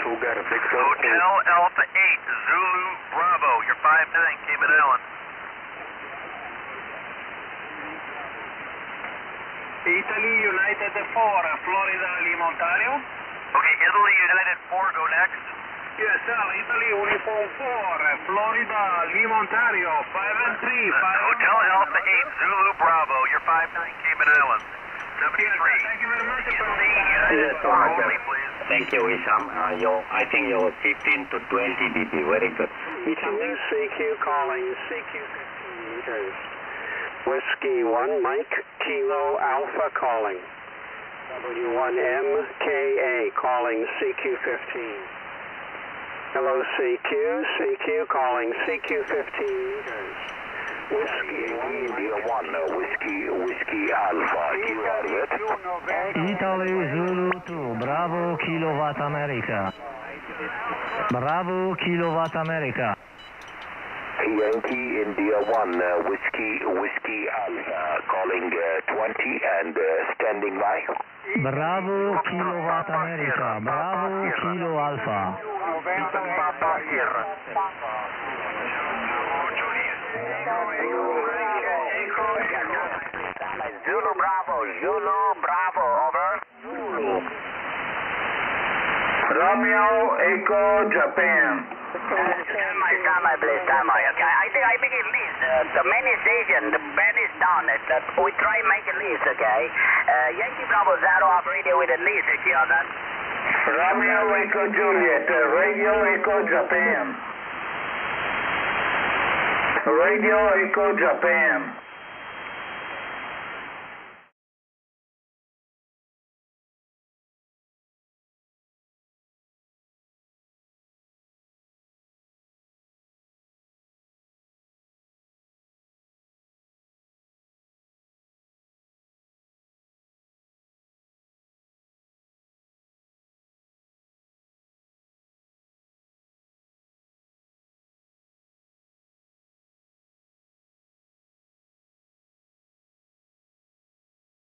Cougar Victor. Hotel Alpha 8, Zulu Bravo, you're 5-9, Cayman Islands. Italy United 4, Florida Lima Ontario. Okay, Italy United 4, go next. Yes, sir. Italy Uniform 4, Florida Lima Ontario, 5-3. Hotel Alpha 8, Zulu Bravo, you're 5-9, Cayman Islands. 73. Thank you very much. United 4 only, please. Thank you, Isham. I think you're 15 to 20 dB. Very good. CQ calling CQ 15 meters. Whiskey 1 Mike Kilo Alpha calling. W1MKA calling CQ 15. Hello CQ calling CQ 15 meters. Whiskey India 1, Whiskey Alpha. You are it? Italy Zulu 2, Bravo Kilowatt America. Bravo Kilowatt America. Yankee India 1, Whiskey Alpha, calling 20 and standing by. Bravo Kilowatt America. Bravo Kilo Alpha. Zulu Bravo, over. Romeo Echo Japan. Standby, please, standby. Okay, I make a list. The main station, the band is down. We try make a list, okay? Yankee Bravo Zero off radio with a list, you hear that? Romeo Echo Juliet, Radio Echo Japan. Radio Echo Japan.